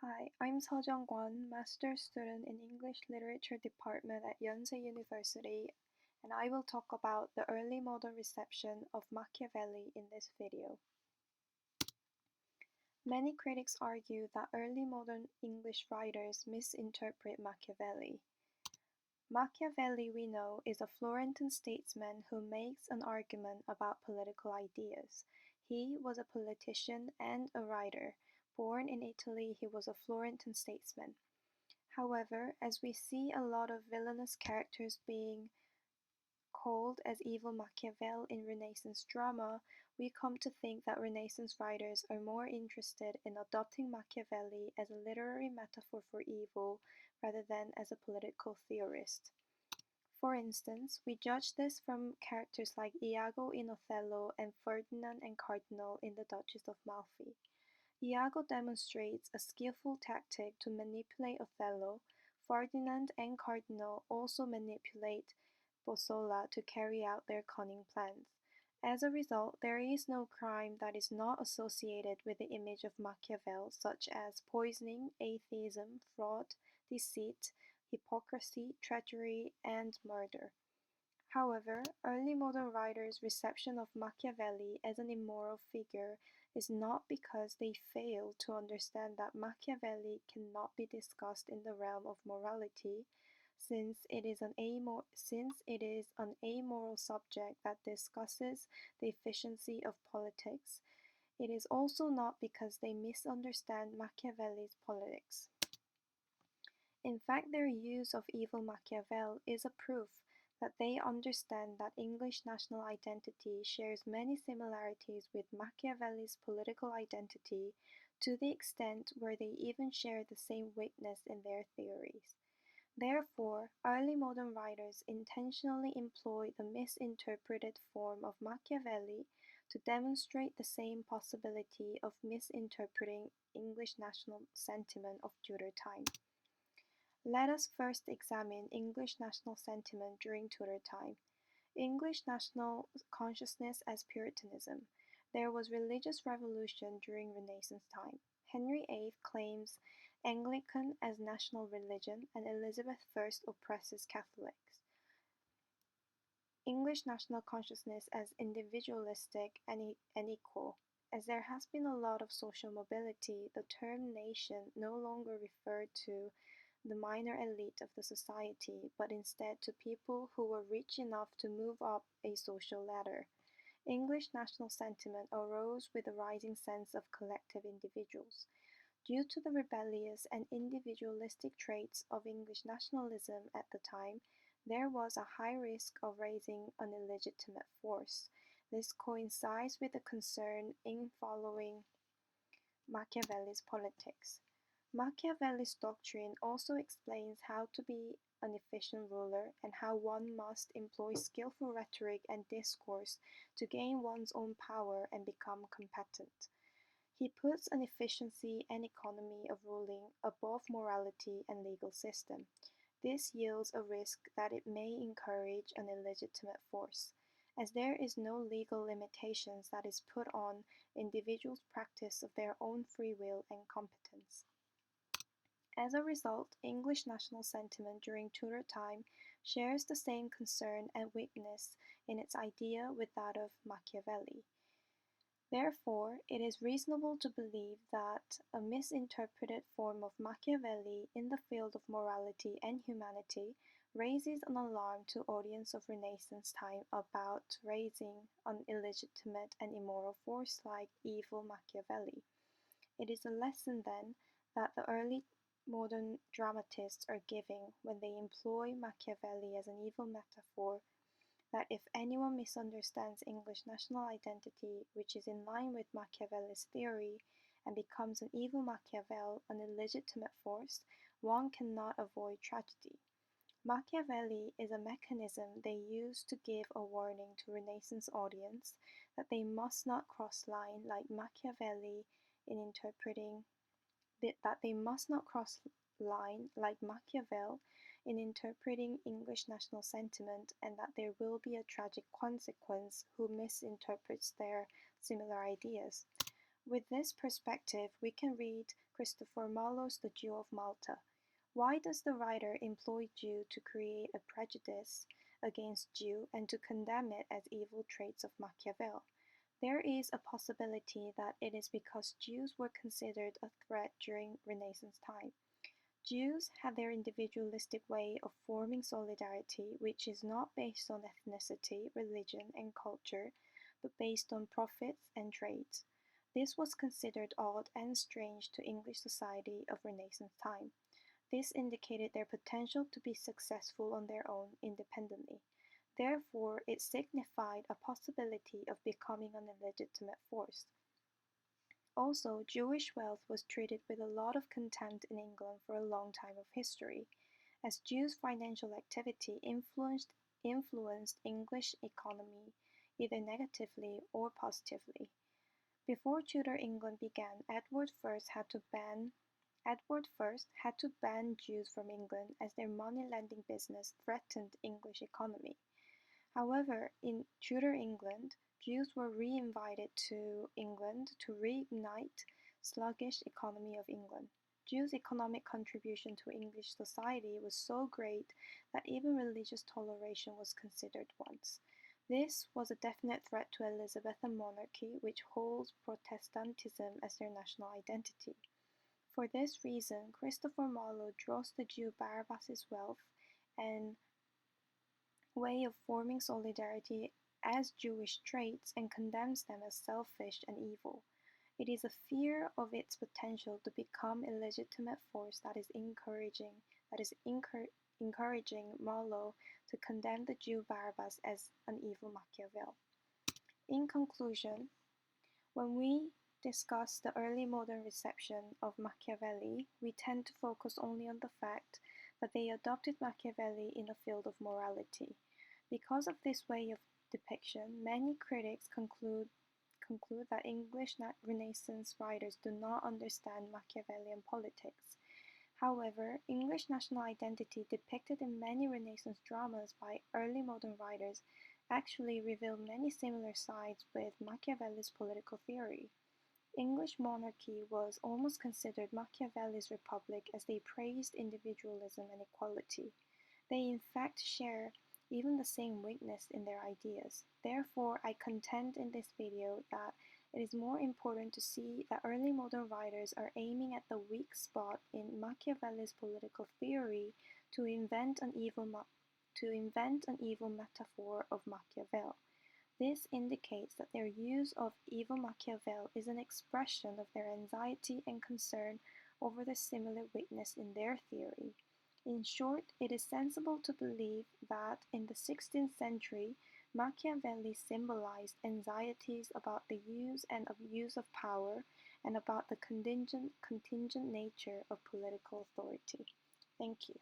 Hi, I'm Seo-Kwon, Master's Student in English Literature Department at Yonsei University, and I will talk about the early modern reception of Machiavelli in this video. Many critics argue that early modern English writers misinterpret Machiavelli. Machiavelli, we know, is a Florentine statesman who makes an argument about political ideas. He was a politician and a writer. Born in Italy, he was a Florentine statesman. However, as we see a lot of villainous characters being called as evil Machiavel in Renaissance drama, we come to think that Renaissance writers are more interested in adopting Machiavelli as a literary metaphor for evil rather than as a political theorist. For instance, we judge this from characters like Iago in Othello and Ferdinand and Cardinal in The Duchess of Malfi. Iago demonstrates a skillful tactic to manipulate Othello. Ferdinand and Cardinal also manipulate Bossola to carry out their cunning plans. As a result, there is no crime that is not associated with the image of Machiavel, such as poisoning, atheism, fraud, deceit, hypocrisy, treachery, and murder. However, early modern writers' reception of Machiavelli as an immoral figure is not because they fail to understand that Machiavelli cannot be discussed in the realm of morality, since it is an amoral subject that discusses the efficiency of politics. It is also not because they misunderstand Machiavelli's politics. In fact, their use of evil Machiavel is a proof that they understand that English national identity shares many similarities with Machiavelli's political identity, to the extent where they even share the same weakness in their theories. Therefore, early modern writers intentionally employ the misinterpreted form of Machiavelli to demonstrate the same possibility of misinterpreting English national sentiment of Tudor time. Let us first examine English national sentiment during Tudor time. English national consciousness as Puritanism. There was religious revolution during Renaissance time. Henry VIII claims Anglican as national religion, and Elizabeth I oppresses Catholics. English national consciousness as individualistic and equal. As there has been a lot of social mobility, the term nation no longer referred to the minor elite of the society, but instead to people who were rich enough to move up a social ladder. English national sentiment arose with a rising sense of collective individuals. Due to the rebellious and individualistic traits of English nationalism at the time, there was a high risk of raising an illegitimate force. This coincides with the concern in following Machiavelli's politics. Machiavelli's doctrine also explains how to be an efficient ruler and how one must employ skillful rhetoric and discourse to gain one's own power and become competent. He puts an efficiency and economy of ruling above morality and legal system. This yields a risk that it may encourage an illegitimate force, as there is no legal limitations that is put on individuals' practice of their own free will and competence. As a result, English national sentiment during Tudor time shares the same concern and weakness in its idea with that of Machiavelli. Therefore, it is reasonable to believe that a misinterpreted form of Machiavelli in the field of morality and humanity raises an alarm to audience of Renaissance time about raising an illegitimate and immoral force like evil Machiavelli. It is a lesson, then, that the early modern dramatists are giving when they employ Machiavelli as an evil metaphor, that if anyone misunderstands English national identity, which is in line with Machiavelli's theory, and becomes an evil Machiavel, an illegitimate force, one cannot avoid tragedy. Machiavelli is a mechanism they use to give a warning to Renaissance audience that they must not cross line like Machiavelli in interpreting that they must not cross line like Machiavel in interpreting English national sentiment, and that there will be a tragic consequence who misinterprets their similar ideas. With this perspective, we can read Christopher Marlowe's The Jew of Malta. Why does the writer employ Jew to create a prejudice against Jew and to condemn it as evil traits of Machiavelli? There is a possibility that it is because Jews were considered a threat during Renaissance time. Jews had their individualistic way of forming solidarity, which is not based on ethnicity, religion, and culture, but based on profits and trades. This was considered odd and strange to English society of Renaissance time. This indicated their potential to be successful on their own independently. Therefore, it signified a possibility of becoming an illegitimate force. Also, Jewish wealth was treated with a lot of contempt in England for a long time of history, as Jews' financial activity influenced English economy either negatively or positively. Before Tudor England began, Edward I had to ban Jews from England as their money-lending business threatened English economy. However, in Tudor England, Jews were re-invited to England to reignite sluggish economy of England. Jews' economic contribution to English society was so great that even religious toleration was considered once. This was a definite threat to Elizabethan monarchy, which holds Protestantism as their national identity. For this reason, Christopher Marlowe draws the Jew Barabbas's wealth and way of forming solidarity as Jewish traits and condemns them as selfish and evil. It is a fear of its potential to become a legitimate force that is encouraging Marlowe to condemn the Jew Barabbas as an evil Machiavelli. In conclusion, when we discuss the early modern reception of Machiavelli, we tend to focus only on the fact that they adopted Machiavelli in the field of morality. Because of this way of depiction, many critics conclude that English Renaissance writers do not understand Machiavellian politics. However, English national identity depicted in many Renaissance dramas by early modern writers actually reveal many similar sides with Machiavelli's political theory. English monarchy was almost considered Machiavelli's republic as they praised individualism and equality. They in fact share even the same weakness in their ideas. Therefore, I contend in this video that it is more important to see that early modern writers are aiming at the weak spot in Machiavelli's political theory to invent an evil metaphor of Machiavelli. This indicates that their use of evil Machiavelli is an expression of their anxiety and concern over the similar weakness in their theory. In short, it is sensible to believe that in the 16th century, Machiavelli symbolized anxieties about the use and abuse of power and about the contingent nature of political authority. Thank you.